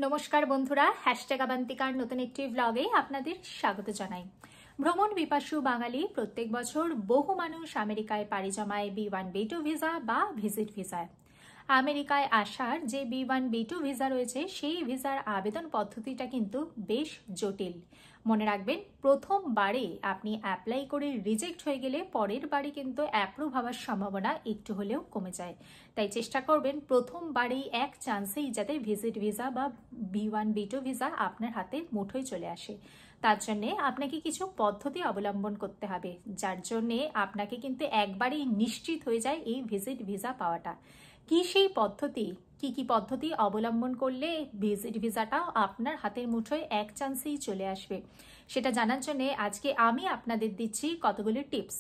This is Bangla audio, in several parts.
নমস্কার বন্ধুরা, #আবান্তিকার নতুন একটি ব্লগে আপনাদের স্বাগত জানাই। ভ্রমণ পিপাসু বাঙালি প্রত্যেক বছর বহু মানুষ আমেরিকায় পাড়ি জমায় B1 B2 ভিসা বা ভিজিট ভিসায়। আমেরিকায় আসার যে B1 B2 ভিসা রয়েছে সেই ভিসার আবেদন পদ্ধতিটা কিন্তু বেশ জটিল। মনে রাখবেন, প্রথমবারে আপনি অ্যাপ্লাই করে রিজেক্ট হয়ে গেলে পরের বারে কিন্তু অ্যাপ্রুভ হওয়ার সম্ভাবনা একটু হলেও কমে যায়। তাই চেষ্টা করবেন প্রথমবারেই এক চান্সেই যাতে ভিজিট ভিসা বা B1 B2 ভিসা আপনার হাতে মুঠোয় চলে আসে। তার জন্যে আপনাকে কিছু পদ্ধতি অবলম্বন করতে হবে, যার জন্যে আপনাকে কিন্তু একবারেই নিশ্চিত হয়ে যায় এই ভিজিট ভিসা পাওয়াটা। কি সেই পদ্ধতি, কি পদ্ধতি অবলম্বন করলে ভিজিট ভিসাটা আপনার হাতের মুঠোয় এক চান্সেই চলে আসবে, সেটা জানার জন্য আজকে আমি আপনাদের দিচ্ছি কতগুলো টিপস।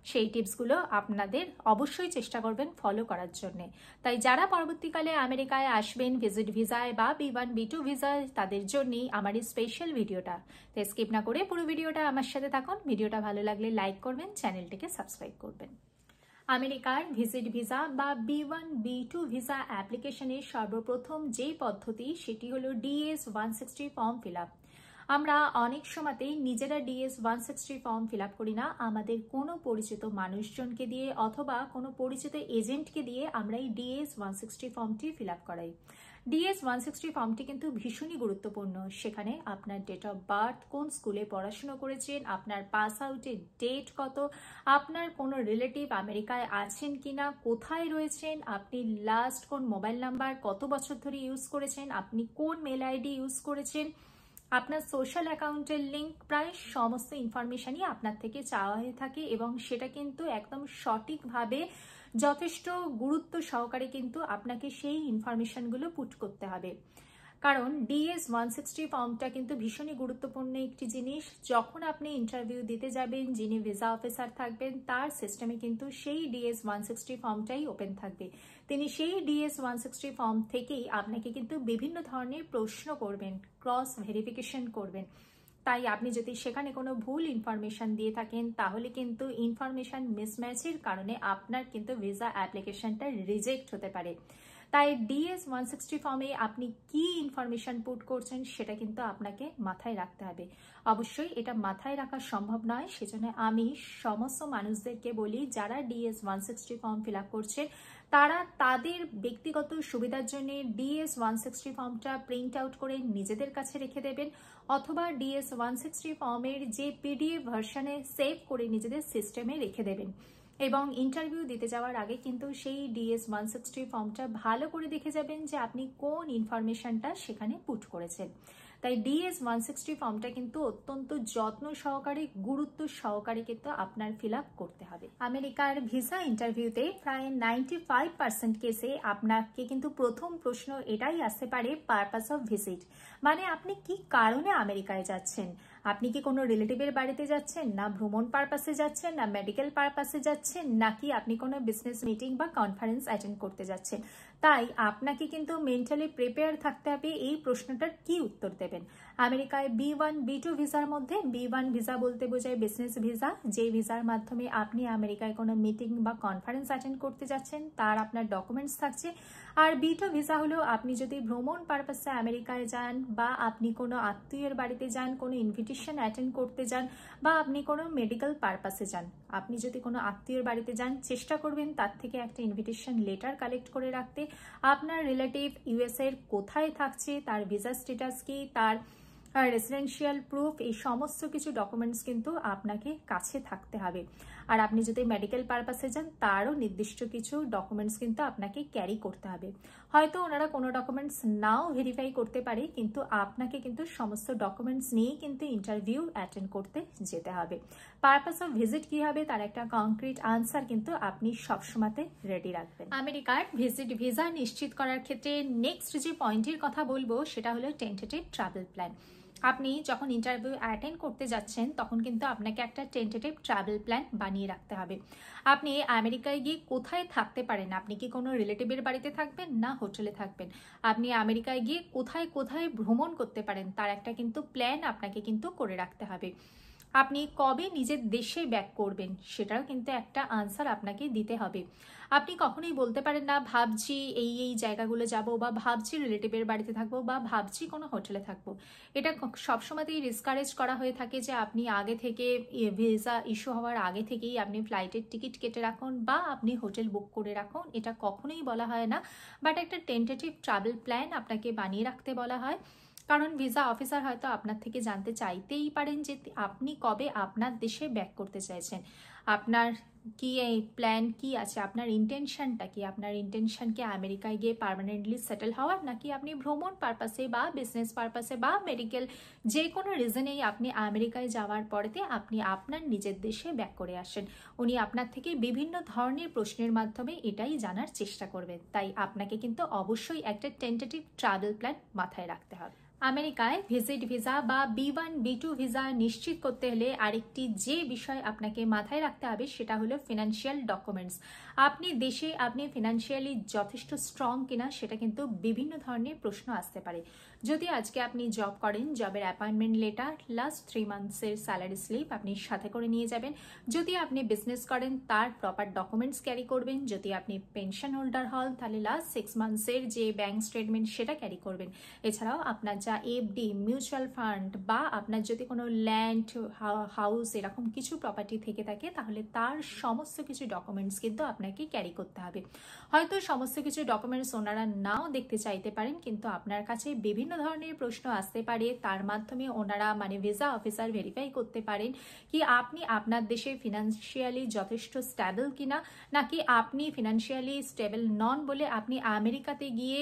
সেই টিপসগুলো আপনাদের অবশ্যই চেষ্টা করবেন ফলো করার জন্য। তাই যারা পরবর্তীকালে আমেরিকায় আসবেন ভিজিট ভিসায় বা B1 B2 ভিসায়, তাদের জন্যই আমার এই স্পেশাল ভিডিওটা। তাই স্কিপ না করে পুরো ভিডিওটা আমার সাথে থাকুন। ভিডিওটা ভালো লাগলে লাইক করবেন, চ্যানেলটিকে সাবস্ক্রাইব করবেন। আমেরিকার ভিজিট ভিসা বা B1 B2 ভিসা অ্যাপ্লিকেশনের সর্বপ্রথম যেই পদ্ধতি সেটি হলো DS-160 ফর্ম ফিল আপ। আমরা অনেক সময়তেই নিজেরা DS-160 ফর্ম ফিল আপ করি না, আমাদের কোনো পরিচিত মানুষজনকে দিয়ে অথবা কোনো পরিচিত এজেন্টকে দিয়ে আমরা এই DS-160 ফর্মটি ফিল আপ করাই। DS-160 ফর্মটি কিন্তু ভীষণই গুরুত্বপূর্ণ। সেখানে আপনার ডেট অফ বার্থ, কোন স্কুলে পড়াশুনো করেছেন, আপনার পাস আউটের ডেট কত, আপনার কোনো রিলেটিভ আমেরিকায় আছেন কিনা, কোথায় রয়েছেন, আপনি লাস্ট কোন মোবাইল নাম্বার কত বছর ধরে ইউজ করেছেন, আপনি কোন মেল আইডি ইউজ করেছেন, আপনার সোশ্যাল অ্যাকাউন্টের লিঙ্ক, প্রায় সমস্ত ইনফরমেশনই আপনার থেকে চাওয়া হয়ে থাকে এবং সেটা কিন্তু একদম সঠিকভাবে যথেষ্ট গুরুত্ব সহকারে কিন্তু আপনাকে সেই ইনফরমেশনগুলো পুট করতে হবে। কারণ DS-160 ফর্মটা কিন্তু ভীষণই গুরুত্বপূর্ণ একটি জিনিস। যখন আপনি ইন্টারভিউ দিতে যাবেন, যিনি ভিসা অফিসার থাকবেন তার সিস্টেমে কিন্তু সেই DS-160 ফর্মটাই ওপেন থাকবে। তিনি সেই DS-160 ফর্ম থেকেই আপনাকে কিন্তু বিভিন্ন ধরনের প্রশ্ন করবেন, ক্রস ভেরিফিকেশন করবেন। তাই আপনি যদি সেখানে কোনো ভুল ইনফরমেশন দিয়ে থাকেন তাহলে কিন্তু ইনফরমেশন মিসম্যাচের কারণে আপনার কিন্তু ভিসা অ্যাপ্লিকেশনটা রিজেক্ট হতে পারে। তাই DS-160 ফর্মে আপনি কি ইনফরমেশন পুট করছেন সেটা কিন্তু আপনাকে মাথায় রাখতে হবে। অবশ্যই এটা মাথায় রাখা সম্ভব নয়, সেজন্য আমি সমস্ত মানুষদেরকে বলি যারা DS-160 ফর্ম ফিল আপ করছেন তারা তাদের ব্যক্তিগত সুবিধার জন্য DS-160 ফর্মটা প্রিন্ট আউট করে নিজেদের কাছে রেখে দেবেন, অথবা DS-160 ফর্মের যে PDF ভার্সনে সেভ করে নিজেদের সিস্টেমে রেখে দেবেন। এবং ইন্টারভিউ দিতে যাওয়ার আগে কিন্তু সেই DS-160 ফর্মটা ভালো করে দেখে যাবেন যে আপনি কোন ইনফরমেশনটা সেখানে পুট করেছেন। তাই DS-160 ফর্মটা কিন্তু অত্যন্ত যত্ন সহকারে, গুরুত্ব সহকারে কিন্তু আপনার ফিল আপ করতে হবে। আমেরিকার ভিসা ইন্টারভিউতে প্রায় 95% কেসে আপনাকে কিন্তু প্রথম প্রশ্ন এটাই আসতে পারে, পারপাস অফ ভিজিট, মানে আপনি কি কারণে আমেরিকায় যাচ্ছেন। আপনি কি কোনো রিলেটিভের বাড়িতে যাচ্ছেন, না ভ্রমণ পারপাসে যাচ্ছেন, না মেডিকেল পারপাসে যাচ্ছেন, নাকি আপনি কোনো বিজনেস মিটিং বা কনফারেন্স অ্যাটেন্ড করতে যাচ্ছেন। তাই আপনাকে কিন্তু মেন্টালি প্রিপেয়ার থাকতে হবে এই প্রশ্নটার কি উত্তর দেবেন। আমেরিকায় B1 B2 ভিসার মধ্যে B1 ভিসা বলতে বোঝায় বিজনেস ভিসা, যে ভিসার মাধ্যমে আপনি আমেরিকায় কোনো মিটিং বা কনফারেন্স অ্যাটেন্ড করতে যাচ্ছেন তার আপনার ডকুমেন্টস থাকছে। আর B2 ভিসা হলো আপনি যদি ভ্রমণ পারপাসে আমেরিকায় যান, বা আপনি কোনো আত্মীয়ের বাড়িতে যান, কোনো ইনভিটেশন অ্যাটেন্ড করতে যান, বা আপনি কোনো মেডিকেল পারপাসে যান। আপনি যদি কোনো আত্মীয়ের বাড়িতে যান চেষ্টা করবেন তার থেকে একটা ইনভিটেশন লেটার কালেক্ট করে রাখতে। আপনার রিলেটিভ USA এর কোথায় থাকছে, তার ভিসা স্ট্যাটাস কি, তার রেসিডেন্সিয়াল প্রুফ, এই সমস্ত কিছু ডকুমেন্টস কিন্তু আপনাকে কাছে থাকতে হবে। আর আপনি যদি মেডিকেল পারপাসে যান তারও নির্দিষ্ট কিছু ডকুমেন্টস কিন্তু আপনাকে ক্যারি করতে হবে। হয়তো ওনারা কোনো ডকুমেন্টস নাও ভেরিফাই করতে পারে, কিন্তু আপনাকে কিন্তু সমস্ত ডকুমেন্টস নিয়েই কিন্তু ইন্টারভিউ অ্যাটেন্ড করতে যেতে হবে। পারপাস অফ ভিজিট কি হবে তার একটা কংক্রিট আনসার কিন্তু আপনি সবসময়তে রেডি রাখবেন। আমেরিকার ভিজিট ভিসা নিশ্চিত করার ক্ষেত্রে নেক্সট যে পয়েন্টের কথা বলবো সেটা হলো টেন্টেটিভ ট্রাভেল প্ল্যান। আপনি যখন ইন্টারভিউ অ্যাটেন্ড করতে যাচ্ছেন তখন কিন্তু আপনাকে একটা টেন্টেটিভ ট্রাভেল প্ল্যান বানিয়ে রাখতে হবে। আপনি আমেরিকায় গিয়ে কোথায় থাকতে পারেন, আপনি কি কোনো রিলেটিভের বাড়িতে থাকবেন, না হোটেলে থাকবেন, আপনি আমেরিকায় গিয়ে কোথায় কোথায় ভ্রমণ করতে পারেন তার একটা কিন্তু প্ল্যান আপনাকে কিন্তু করে রাখতে হবে। আপনি কবে নিজের দেশে ব্যাক করবেন সেটাও কিন্তু একটা আনসার আপনাকে দিতে হবে। আপনি কখনোই বলতে পারেন না ভাবছি এই জায়গাগুলো যাব, বা ভাবছি রিলেটিভের বাড়িতে থাকবো, বা ভাবছি কোনো হোটেলে থাকবো। এটা সবসময়তেই ডিসকারেজ করা হয়ে থাকে যে আপনি আগে থেকে ভিসা ইস্যু হওয়ার আগে থেকেই আপনি ফ্লাইটের টিকিট কেটে রাখুন বা আপনি হোটেল বুক করে রাখুন, এটা কখনোই বলা হয় না। বাট একটা টেন্টেটিভ ট্রাভেল প্ল্যান আপনাকে বানিয়ে রাখতে বলা হয়। কারণ ভিসা অফিসার হয়তো আপনার থেকে জানতে চাইতেই পারেন যে আপনি কবে আপনার দেশে ব্যাক করতে চাইছেন, আপনার কি এই প্ল্যান কি আছে, আপনার ইন্টেনশনটা কি, আপনার ইন্টেনশন কি আমেরিকায় গিয়ে পার্মানেন্টলি সেটেল হওয়ার, নাকি আপনি ভ্রমণ পারপাসে বা বিজনেস পারপাসে বা মেডিকেল যে কোনো রিজনেই আপনি আমেরিকায় যাওয়ার পরেতে আপনি আপনার নিজের দেশে ব্যাক করে আসেন। উনি আপনার থেকে বিভিন্ন ধরনের প্রশ্নের মাধ্যমে এটাই জানার চেষ্টা করবেন। তাই আপনাকে কিন্তু অবশ্যই একটা টেন্টেটিভ ট্রাভেল প্ল্যান মাথায় রাখতে হবে। আমেরিকায় ভিজিট ভিসা বা B1 B2 ভিসা নিশ্চিত করতে হলে আরেকটি যে বিষয় আপনাকে মাথায় রাখতে হবে সেটা হলো ফিনান্সিয়াল ডকুমেন্টস। আপনি দেশে আপনি ফিনান্সিয়ালি যথেষ্ট স্ট্রং কিনা সেটা কিন্তু বিভিন্ন ধরনের প্রশ্ন আসতে পারে। যদি আজকে আপনি জব করেন, জবের অ্যাপয়েন্টমেন্ট লেটার, লাস্ট 3 মান্থসের স্যালারি স্লিপ আপনি সাথে করে নিয়ে যাবেন। যদি আপনি বিজনেস করেন তার প্রপার ডকুমেন্টস ক্যারি করবেন। যদি আপনি পেনশন হোল্ডার হন তাহলে লাস্ট 6 মান্থসের যে ব্যাংক স্টেটমেন্ট সেটা ক্যারি করবেন। এছাড়াও আপনার যা এফডি, মিউচুয়াল ফান্ড বা আপনার যদি কোনো ল্যান্ড, হাউস এরকম কিছু প্রপার্টি থেকে থাকে তাহলে তার সমস্ত কিছু ডকুমেন্টস কিন্তু আপনাকে ক্যারি করতে হবে। হয়তো সমস্ত কিছু ডকুমেন্টস ওনারা নাও দেখতে চাইতে পারেন, কিন্তু আপনার কাছে বিভিন্ন ধরনের প্রশ্ন আসতে পারে। তার মাধ্যমে ওনারা ভিসা অফিসার ভেরিফাই করতে পারেন কি আপনি আপনার দেশে ফিনান্সিয়ালি যথেষ্ট স্টেবল কিনা, নাকি আপনি ফিনান্সিয়ালি স্টেবল নন বলে আপনি আমেরিকাতে গিয়ে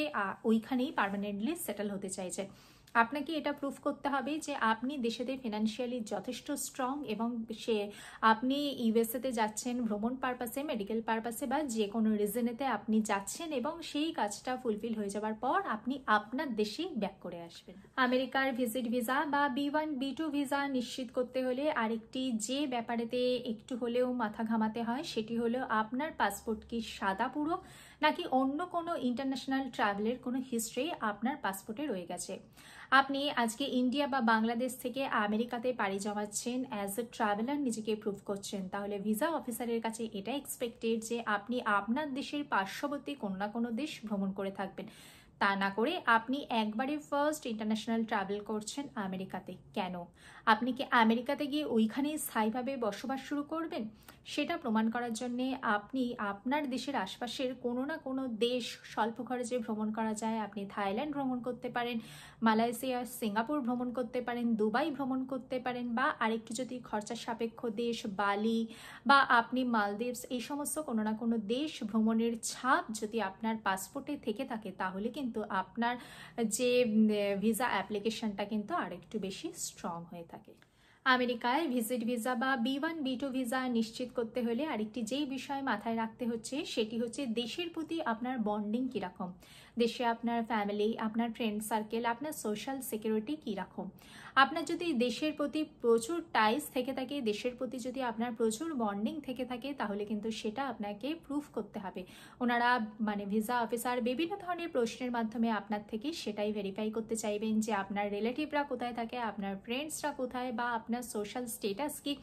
ওইখানেই পার্মানেন্টলি সেটেল হতে চাইছেন। আপনাকে এটা প্রুফ করতে হবে যে আপনি দেশেতে ফিনান্সিয়ালি যথেষ্ট স্ট্রং এবং আপনি ইউএসএতে যাচ্ছেন ভ্রমণ পারপাসে, মেডিকেল পারপাসে বা যে কোনো রিজনেতে আপনি যাচ্ছেন এবং সেই কাজটা ফুলফিল হয়ে যাওয়ার পর আপনি আপনার দেশেই ব্যাক করে আসবেন। আমেরিকার ভিজিট ভিসা বা B1 B2 ভিসা নিশ্চিত করতে হলে আরেকটি যে ব্যাপারেতে একটু হলেও মাথা ঘামাতে হয় সেটি হলো আপনার পাসপোর্ট কি সাদা পুরো, নাকি অন্য কোনো ইন্টারন্যাশনাল ট্রাভেলের কোনো হিস্ট্রি আপনার পাসপোর্টে রয়ে গেছে। আপনি আজকে ইন্ডিয়া বা বাংলাদেশ থেকে আমেরিকাতে পাড়ি জমাচ্ছেন, অ্যাজ এ ট্রাভেলার নিজেকে প্রুভ করছেন, তাহলে ভিসা অফিসারের কাছে এটা এক্সপেক্টেড যে আপনি আপনার দেশের পার্শ্ববর্তী কোনো না কোনো দেশ ভ্রমণ করে থাকবেন। তা না করে আপনি একবারে ফার্স্ট ইন্টারন্যাশনাল ট্রাভেল করছেন আমেরিকাতে। কেন? আপনি কি আমেরিকাতে গিয়ে ওইখানেই স্থায়ীভাবে বসবাস শুরু করবেন? সেটা প্রমাণ করার জন্য আপনি আপনার দেশের আশপাশের কোনো না কোনো দেশ স্বল্প খরচে ভ্রমণ করা যায়। আপনি থাইল্যান্ড ভ্রমণ করতে পারেন, মালয়েশিয়া, সিঙ্গাপুর ভ্রমণ করতে পারেন, দুবাই ভ্রমণ করতে পারেন, বা আরেকটু যদি খরচা সাপেক্ষ দেশ বালি বা আপনি মালদ্বীপস, এই সমস্ত কোনো না কোনো দেশ ভ্রমণের ছাপ যদি আপনার পাসপোর্টে থেকে থাকে তাহলে কিন্তু আপনার যে ভিসা অ্যাপ্লিকেশনটা কিন্তু আরেকটু বেশি স্ট্রং হয়ে থাকে। আমেরিকায় ভিজিট ভিসা বা B1 B2 ভিসা নিশ্চিত করতে হলে আরেকটি যেই বিষয় মাথায় রাখতে হচ্ছে সেটি হচ্ছে দেশের প্রতি আপনার বন্ডিং কীরকম, দেশে আপনার ফ্যামিলি, আপনার ফ্রেন্ড সার্কেল, আপনার সোশ্যাল সিকিউরিটি কীরকম। আপনার যদি দেশের প্রতি প্রচুর টাইস থেকে থাকে, দেশের প্রতি যদি আপনার প্রচুর বন্ডিং থেকে থাকে তাহলে কিন্তু সেটা আপনাকে প্রুফ করতে হবে। ওনারা ভিসা অফিসার বিভিন্ন ধরনের প্রশ্নের মাধ্যমে আপনার থেকে সেটাই ভেরিফাই করতে চাইবেন যে আপনার রিলেটিভরা কোথায় থাকে, আপনার ফ্রেন্ডসরা কোথায়, বা আপনার সোশ্যাল স্টেটাস কি।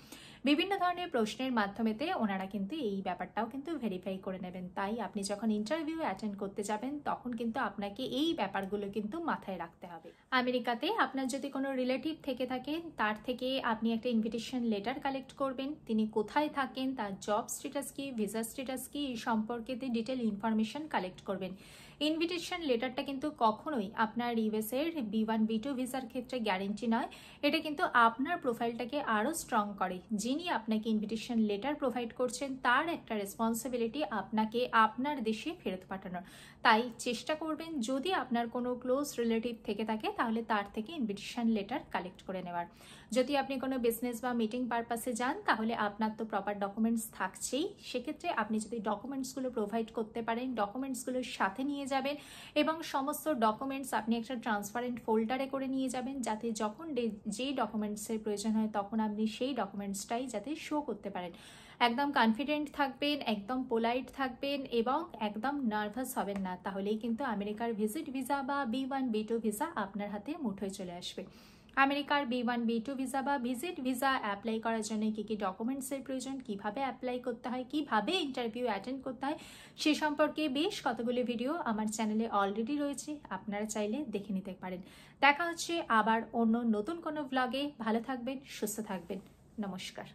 বিভিন্ন ধরনের প্রশ্নের মাধ্যমেতে ওনারা কিন্তু এই ব্যাপারটাও কিন্তু ভেরিফাই করে নেবেন। তাই আপনি যখন ইন্টারভিউ অ্যাটেন্ড করতে যাবেন তখন কিন্তু আপনাকে এই ব্যাপারগুলো কিন্তু মাথায় রাখতে হবে। আমেরিকাতে আপনার যদি কোনো রিলেটিভ থেকে থাকেন তার থেকে আপনি একটা ইনভিটেশন লেটার কালেক্ট করবেন। তিনি কোথায় থাকেন, তার জব স্ট্যাটাস কি, ভিসা স্ট্যাটাস কি, এই সম্পর্কে ডিটেল ইনফরমেশন কালেক্ট করবেন। ইনভিটেশন লেটারটা কিন্তু কখনোই আপনার ইউএসএর B1 B2 ভিসার ক্ষেত্রে গ্যারেন্টি নয়। এটা কিন্তু আপনার প্রোফাইলটাকে আরও স্ট্রং করে। যিনি আপনাকে ইনভিটেশন লেটার প্রোভাইড করছেন তার একটা রেসপন্সিবিলিটি আপনাকে আপনার দেশে ফেরত পাঠানোর। তাই চেষ্টা করবেন যদি আপনার কোনো ক্লোজ রিলেটিভ থেকে থাকে তাহলে তার থেকে ইনভিটেশন লেটার কালেক্ট করে নেওয়ার। যদি আপনি কোনো বিজনেস বা মিটিং পারপাসে যান তাহলে আপনার তো প্রপার ডকুমেন্টস থাকছেই। সেক্ষেত্রে আপনি যদি ডকুমেন্টসগুলো প্রোভাইড করতে পারেন, ডকুমেন্টসগুলোর সাথে নিয়ে যাবেন এবং সমস্ত ডকুমেন্টস আপনি একটা ট্রান্সপারেন্ট ফোল্ডারে করে নিয়ে যাবেন, যাতে যখন যেই ডকুমেন্টসের প্রয়োজন হয় তখন আপনি সেই ডকুমেন্টসটাই যাতে শো করতে পারেন। একদম কনফিডেন্ট থাকবেন, একদম পোলাইট থাকবেন এবং একদম নার্ভাস হবেন না, তাহলেই কিন্তু আমেরিকার ভিজিট ভিসা বা B1 B2 ভিসা আপনার হাতে মুঠোয় চলে আসবে। আমেরিকার B1 B2 ভিসা বা ভিজিট ভিসা অ্যাপ্লাই করার জন্য কী কী ডকুমেন্টসের প্রয়োজন, কিভাবে অ্যাপ্লাই করতে হয়, কিভাবে ইন্টারভিউ অ্যাটেন্ড করতে হয় সে সম্পর্কে বেশ কতগুলো ভিডিও আমার চ্যানেলে অলরেডি রয়েছে, আপনারা চাইলে দেখে নিতে পারেন। দেখা হচ্ছে আবার অন্য নতুন কোনো ব্লগে। ভালো থাকবেন, সুস্থ থাকবেন, নমস্কার।